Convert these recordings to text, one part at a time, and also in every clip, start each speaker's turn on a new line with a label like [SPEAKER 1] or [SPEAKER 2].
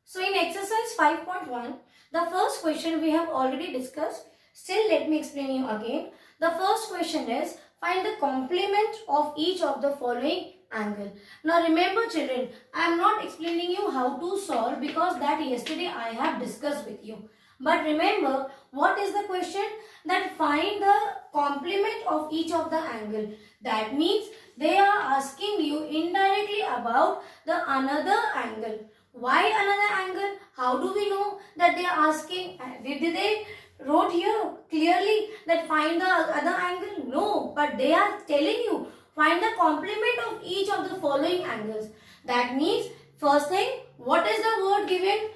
[SPEAKER 1] So in exercise 5.1, the first question we have already discussed. Still, let me explain you again. The first question is, find the complement of each of the following angle. Now remember children, I am not explaining you how to solve because that yesterday I have discussed with you. But remember, what is the question? That find the complement of each of the angle. That means they are asking you indirectly about the another angle. Why another angle? How do we know that they are asking? Did they wrote here clearly that find the other angle? No, but they are telling you find the complement of each of the following angles. That means first thing, what is the word given?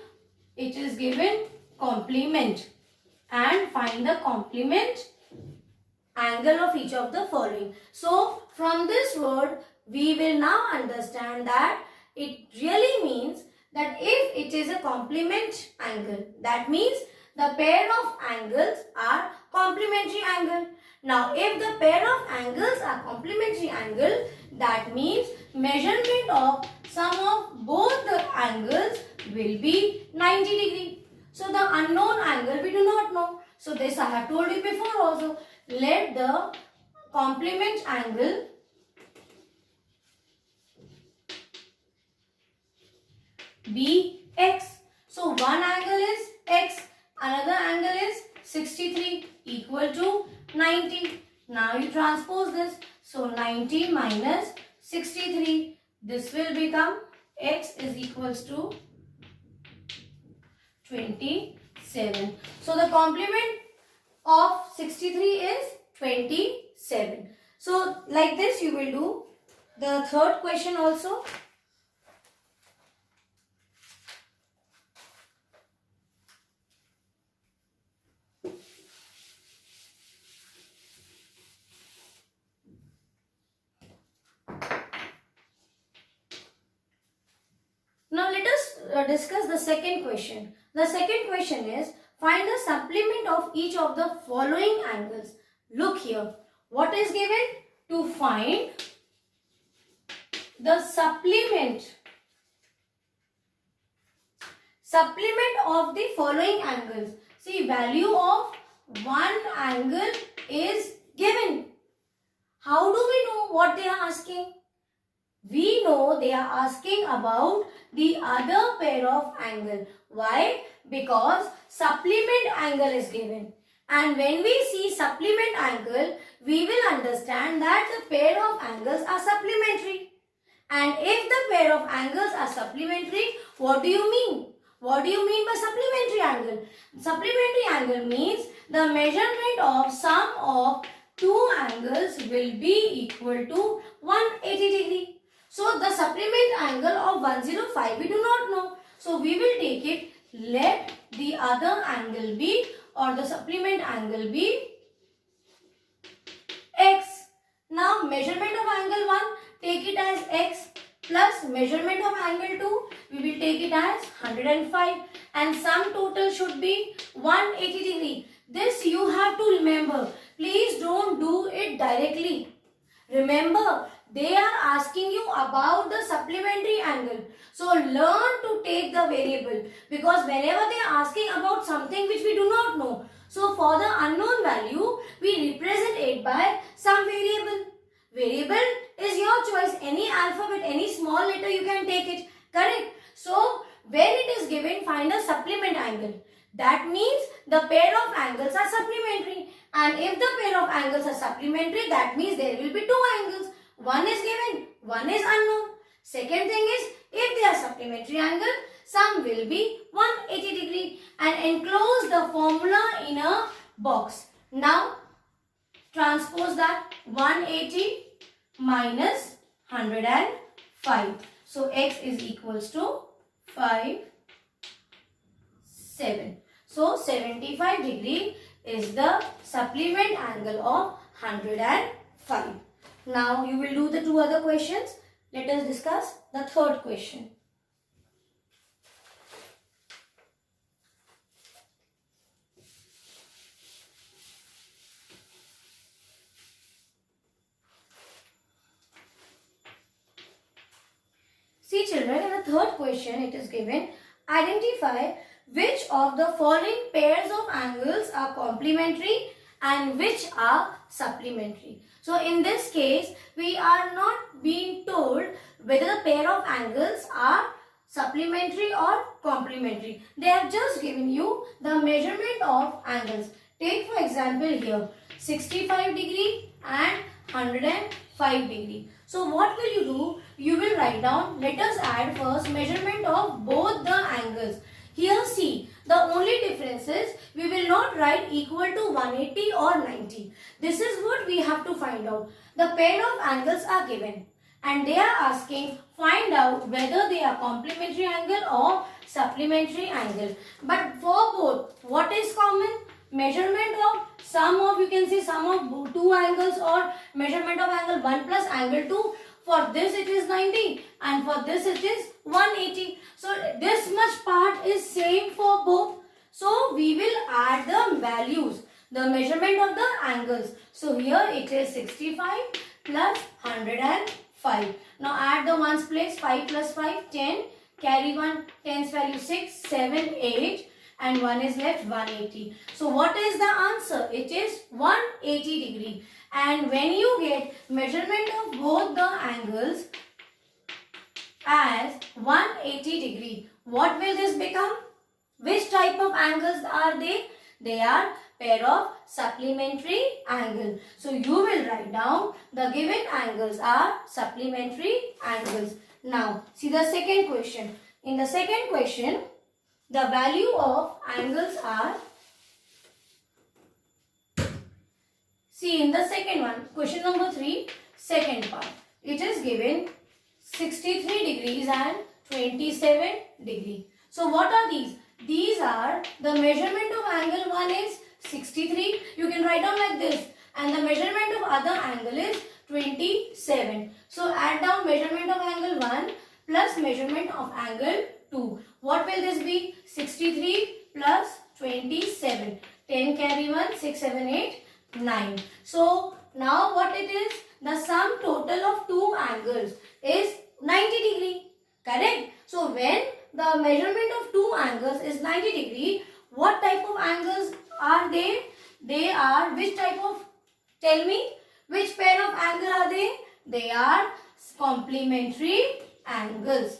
[SPEAKER 1] It is given complement, and find the complement angle of each of the following. So from this word we will now understand that it really means that if it is a complement angle, that means the pair of angles are complementary angle. Now if the pair of angles are complementary angle, that means measurement of sum of both the angles will be 90 degree. So the unknown angle we do not know. So this I have told you before also. Let the complement angle be x. So one angle is x, another angle is 63 equal to 90. Now you transpose this. So 90 minus 63. This will become x is equals to 27. So the complement of 63 is 27. So like this you will do the third question also. Now let us discuss the second question. The second question is, find the supplement of each of the following angles. Look here. What is given? To find the supplement of the following angles. See, value of one angle is given. How do we know what they are asking? We know they are asking about the other pair of angle. Why? Because supplement angle is given. And when we see supplement angle, we will understand that the pair of angles are supplementary. And if the pair of angles are supplementary, what do you mean? What do you mean by supplementary angle? Supplementary angle means the measurement of sum of two angles will be equal to 180 degree. So the supplement angle of 105 we do not know. So we will take it, let the other angle be, or the supplement angle be x. Now measurement of angle 1, take it as x, plus measurement of angle 2, we will take it as 105, and sum total should be 180 degree. This you have to remember. Please don't do it directly. Remember, they are asking you about the supplementary angle. So learn to take the variable, because whenever they are asking about something which we do not know, so for the unknown value, we represent it by some variable. Variable is your choice. Any alphabet, any small letter you can take it. Correct? So when it is given, find a supplement angle. That means the pair of angles are supplementary. And if the pair of angles are supplementary, that means there will be two angles. One is given, one is unknown. Second thing is, if they are supplementary angle, sum will be 180 degree, and enclose the formula in a box. Now transpose that. 180 minus 105. So x is equals to 5, 7. So 75 degree is the supplement angle of 105. Now you will do the two other questions. Let us discuss the third question. See children, in the third question it is given, Identify which of the following pairs of angles are complementary and which are supplementary. So in this case, we are not being told whether the pair of angles are supplementary or complementary. They have just given you the measurement of angles. Take for example here 65 degree and 105 degree. So what will you do? You will write down, let us add first measurement of both the angles. Here see, the only difference is we will not write equal to 180 or 90. This is what we have to find out. The pair of angles are given and they are asking find out whether they are complementary angle or supplementary angle. But for both, what is common? Measurement of sum of, you can say sum of two angles or measurement of angle 1 plus angle 2. For this it is 90 and for this it is 180. So this much part is same for both. So we will add the values, the measurement of the angles. So here it is 65 plus 105. Now add the ones place, 5 plus 5, 10. Carry 1, 10's value 6, 7, 8 and 1 is left 180. So what is the answer? It is 180 degree. And when you get measurement of both the angles as 180 degree, what will this become? Which type of angles are they? They are pair of supplementary angle. So you will write down the given angles are supplementary angles. Now see the second question. In the second question, the value of angles are, see in the second one, question number 3, second part, it is given 63 degrees and 27 degree. So what are these? These are the measurement of angle 1 is 63. You can write down like this. And the measurement of other angle is 27. So add down measurement of angle 1 plus measurement of angle 2. What will this be? 63 plus 27. 10 carry 1, 6, 7, 8, 9. So now what it is? The sum total of two angles is 90 degree. Correct? So when the measurement of two angles is 90 degree, what type of angles are they? They are which type of, tell me, which pair of angle are they? They are complementary angles.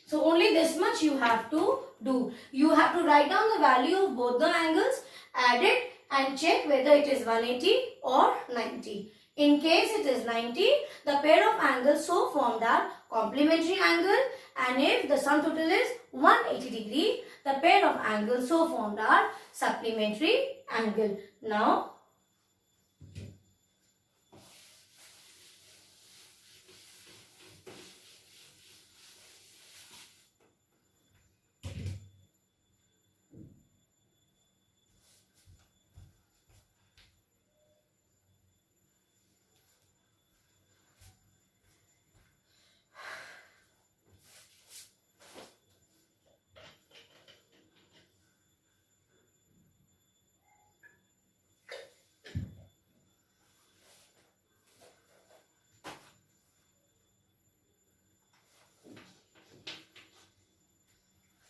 [SPEAKER 1] So only this much you have to do. You have to write down the value of both the angles, add it and check whether it is 180 or 90. In case it is 90, the pair of angles so formed are complementary angle, and if the sum total is 180 degree, the pair of angles so formed are supplementary angle. Now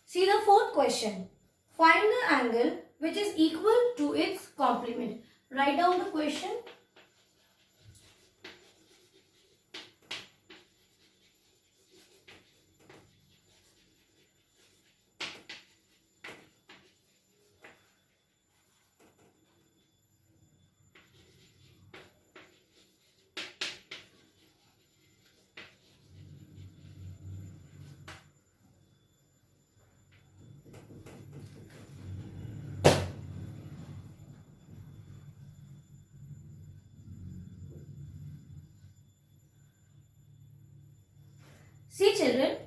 [SPEAKER 1] see the fourth question. Find the angle which is equal to its complement. Write down the question. See children,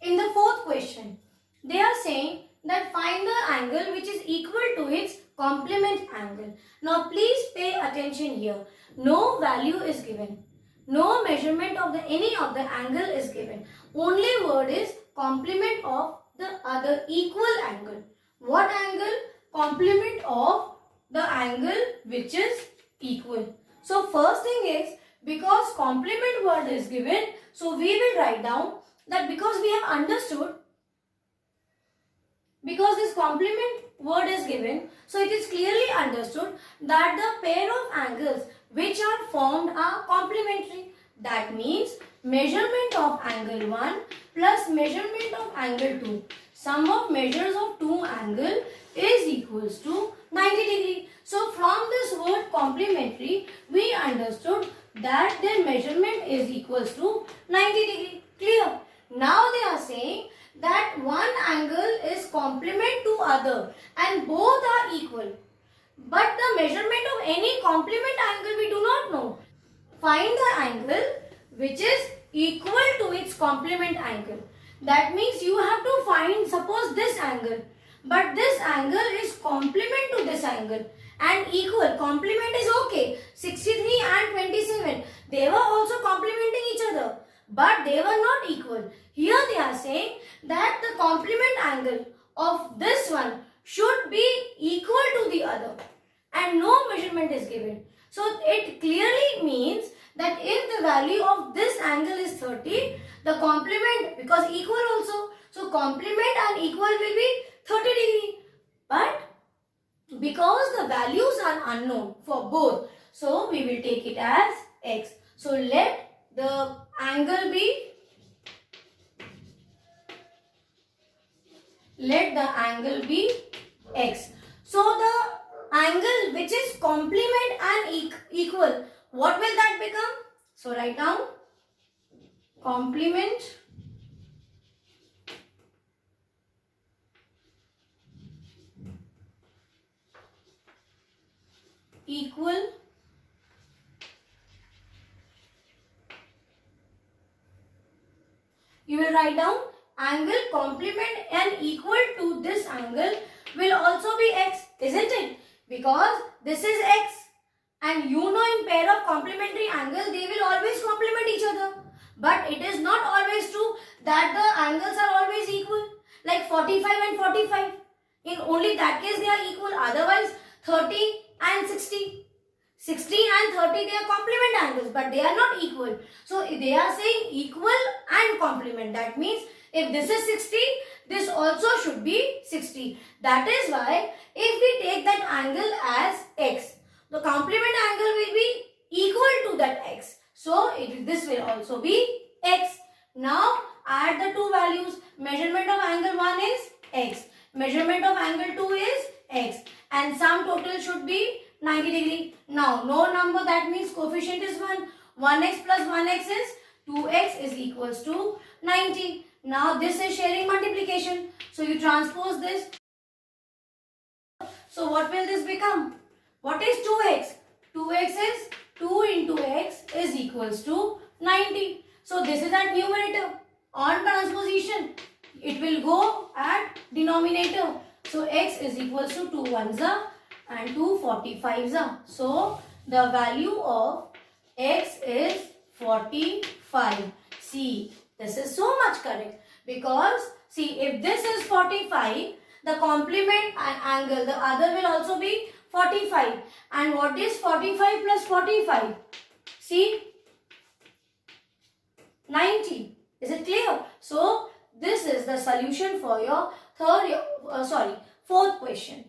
[SPEAKER 1] in the fourth question, they are saying that find the angle which is equal to its complement angle. Now please pay attention here. No value is given. No measurement of any of the angle is given. Only word is complement of the other equal angle. What angle? Complement of the angle which is equal. So first thing is, because complement word is given, so we will write down that because we have understood complement word is given, so it is clearly understood that the pair of angles which are formed are complementary. That means measurement of angle 1 plus measurement of angle 2. Sum of measures of two angle is equals to 90 degree. So from this word complementary, we understood that their measurement is equals to 90 degree. Clear? Now they are saying that one angle is complement to other and both are equal. But the measurement of any complement angle we do not know. Find the angle which is equal to its complement angle. That means you have to find, suppose this angle, but this angle is complement to this angle and equal. Complement is okay. 63 and 27, they were also complementing each other, but they were not equal. Here they are saying that the complement angle of this one should be equal to the other and no measurement is given. So it clearly means that if the value of this angle is 30, the complement, because equal also, so complement and equal will be 30 degree. But because the values are unknown for both, so we will take it as x. So let the angle be, x. So the angle which is complement and equal, what will that become? So write down complement equal you will write down angle complement and equal to this angle will also be x, isn't it? Because this is x and you know in pair of complementary angles they will always complement each other. But it is not always true that the angles are always equal, like 45 and 45. In only that case they are equal, otherwise 30 and 60. 60 and 30 they are complement angles but they are not equal. So they are saying equal and complement. That means if this is 60, this also should be 60. That is why if we take that angle as x, the complement angle will be equal to that x. So this will also be x. Now add the two values. Measurement of angle 1 is x. Measurement of angle 2 is x. And sum total should be 90 degree. Now no number, that means coefficient is 1. 1x plus 1x is 2x is equals to 90. Now this is sharing multiplication. So you transpose this. So what will this become? What is 2x? 2x is 2 into x is equals to 90. So this is at numerator. On transposition, it will go at denominator. So x is equals to 2 ones and 2 45s. So the value of x is 45. See, this is so much correct because see, if this is 45, the complement angle, the other will also be 45. And what is 45 plus 45? See, 90. Is it clear? So this is the solution for your fourth question.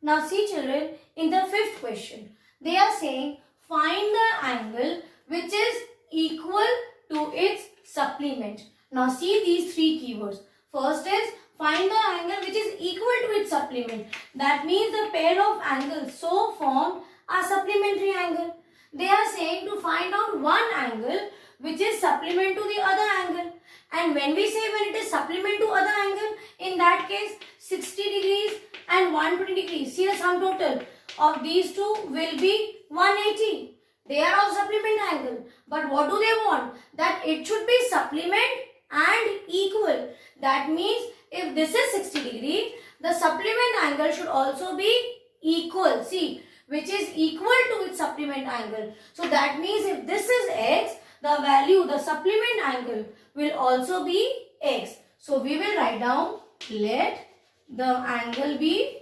[SPEAKER 1] Now see children, in the fifth question, they are saying find the angle which is equal to its supplement. Now see these three keywords. First is find the angle which is equal to its supplement. That means the pair of angles so formed are supplementary angle. They are saying to find out one angle which is supplement to the other angle. And when we say when it is supplement to other angle, in that case 60 degrees and 120 degrees. See the sum total of these two will be 180. They are of supplement angle. But what do they want? That it should be supplement and equal. That means if this is 60 degrees, the supplement angle should also be equal. See, which is equal to its supplement angle. So that means if this is x, the value, the supplement angle will also be x. So we will write down, let the angle be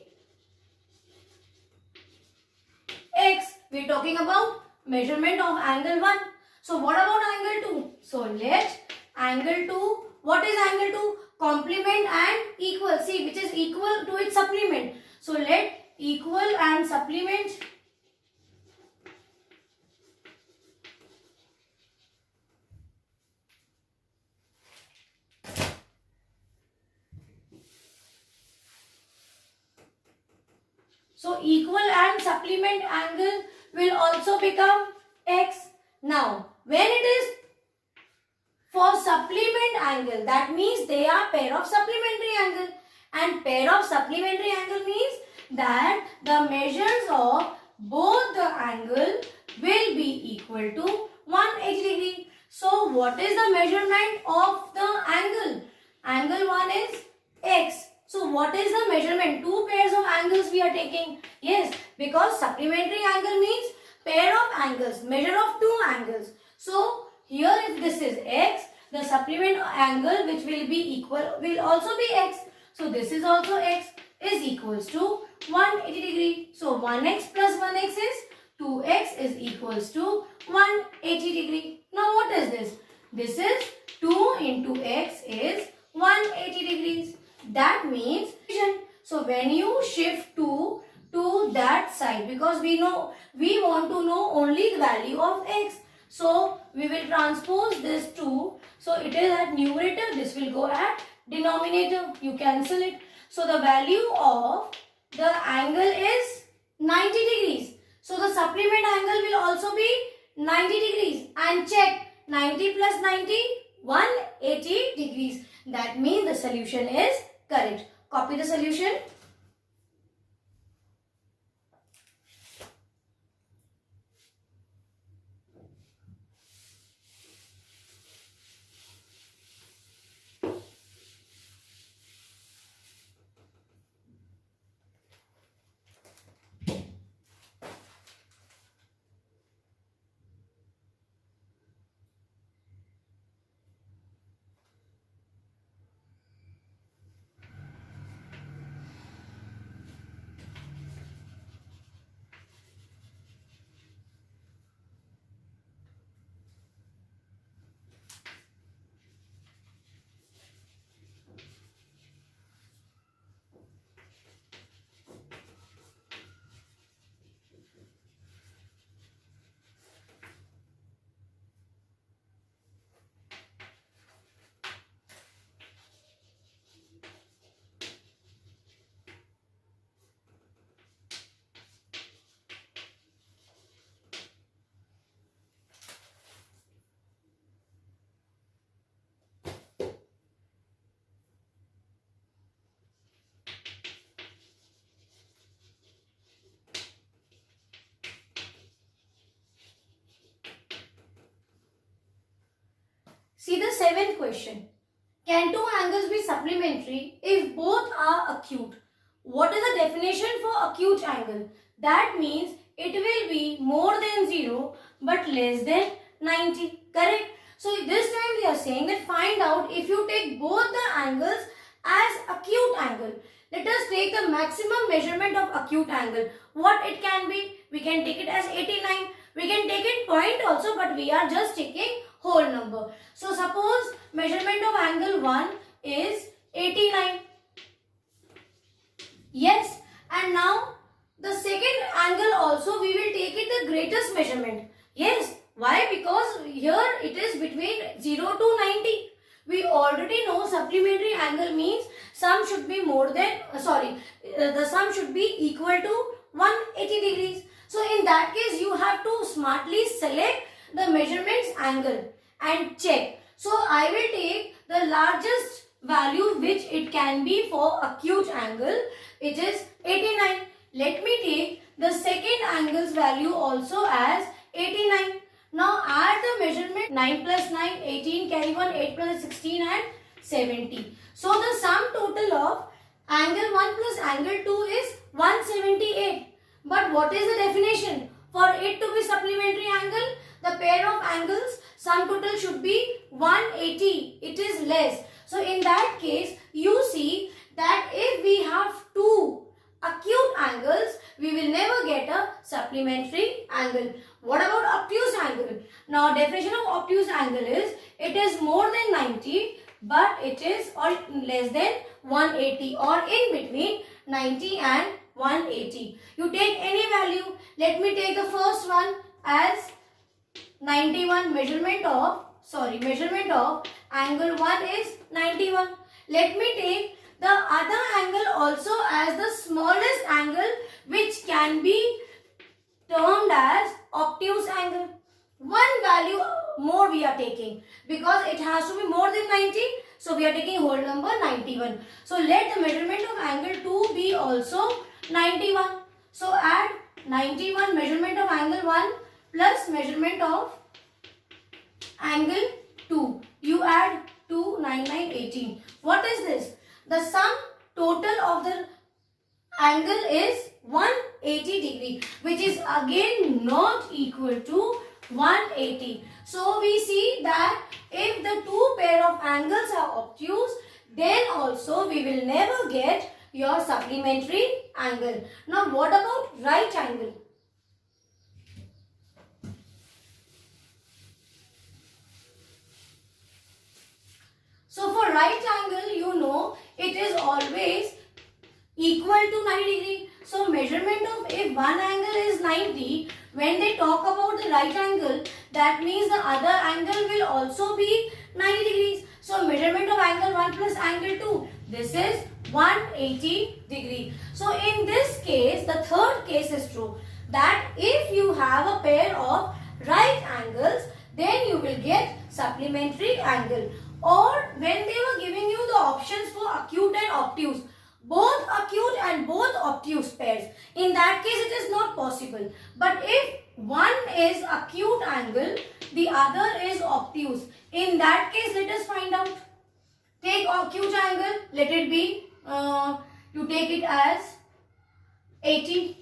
[SPEAKER 1] x. We are talking about measurement of angle 1. So what about angle 2? So let angle 2, what is angle 2? Complement and equal. See, which is equal to its supplement. So let equal and supplement so equal and supplement angle will also become x. Now, when it is for supplement angle, that means they are pair of supplementary angle. And pair of supplementary angle means that the measures of both the angle will be equal to 180 degree. So, what is the measurement of the angle? Angle 1 is x. So, what is the measurement? Two pairs of angles we are taking. Yes, because supplementary angle means pair of angles, measure of two angles. So, here if this is x, the supplement angle which will be equal will also be x. So, this is also x is equals to 180 degree. So, 1x plus 1x is 2x is equals to 180 degree. Now, what is this? This is 2 into x is 180 degrees. That means, so when you shift 2 to that side, because we want to know only the value of x. So, we will transpose this 2. So, it is at numerator, this will go at denominator. You cancel it. So, the value of the angle is 90 degrees. So, the supplement angle will also be 90 degrees. And check 90 plus 90, 180 degrees. That means the solution is correct. Copy the solution. See the seventh question. Can two angles be supplementary if both are acute? What is the definition for acute angle? That means it will be more than 0 but less than 90. Correct? So this time we are saying that find out if you take both the angles as acute angle. Let us take the maximum measurement of acute angle. What it can be? We can take it as 89. We can take it point also, but we are just taking whole number. So suppose measurement of angle 1 is 89. Yes, and now the second angle also we will take it the greatest measurement. Yes, why? Because here it is between 0 to 90. We already know supplementary angle means sum should be more than, the sum should be equal to 180 degrees. So in that case you have to to smartly select the measurements angle and check. So I will take the largest value which it can be for acute angle. It is 89. Let me take the second angle's value also as 89. Now add the measurement 9 plus 9, 18, carry 1, 8 plus 16 and 70. So the sum total of angle 1 plus angle 2 is 178. But what is the definition? For it to be supplementary angle, the pair of angles sum total should be 180. It is less. So in that case, you see that if we have two acute angles, we will never get a supplementary angle. What about obtuse angle? Now definition of obtuse angle is it is more than 90 but it is or less than 180 or in between 90 and 180. You take any value. Let me take the first one as 91. Measurement of angle 1 is 91. Let me take the other angle also as the smallest angle which can be termed as obtuse angle. One value more we are taking because it has to be more than 90. So we are taking whole number 91. So let the measurement of angle 2 be also 91. So add 91 measurement of angle 1 plus measurement of angle 2. You add 2, 9, 9, 18. What is this? The sum total of the angle is 180 degree, which is again not equal to 180. So we see that if the two pair of angles are obtuse, then also we will never get your supplementary angle. Now what about right angle? So for right angle, you know, it is always equal to 90 degree. So measurement of if one angle is 90, when they talk about the right angle, that means the other angle will also be 90 degrees. So measurement of angle 1 plus angle 2, this is 180 degree. So in this case, the third case is true, that if you have a pair of right angles, then you will get supplementary angle. Or when they were giving you the options for acute and obtuse, both acute and both obtuse pairs, in that case it is not possible. But if one is acute angle, the other is obtuse, in that case let us find out. Take acute angle, let it be, you take it as 80,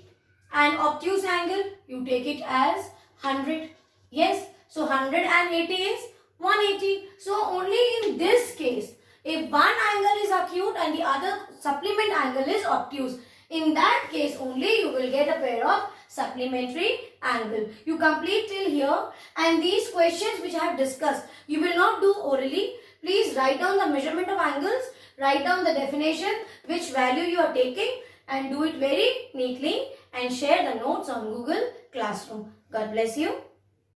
[SPEAKER 1] and obtuse angle, you take it as 100. Yes, so 180 is 180. So only in this case, if one angle is acute and the other supplement angle is obtuse, in that case only you will get a pair of supplementary angle. You complete till here, and these questions which I have discussed, you will not do orally. Please write down the measurement of angles, write down the definition, which value you are taking, and do it very neatly and share the notes on Google Classroom. God bless you.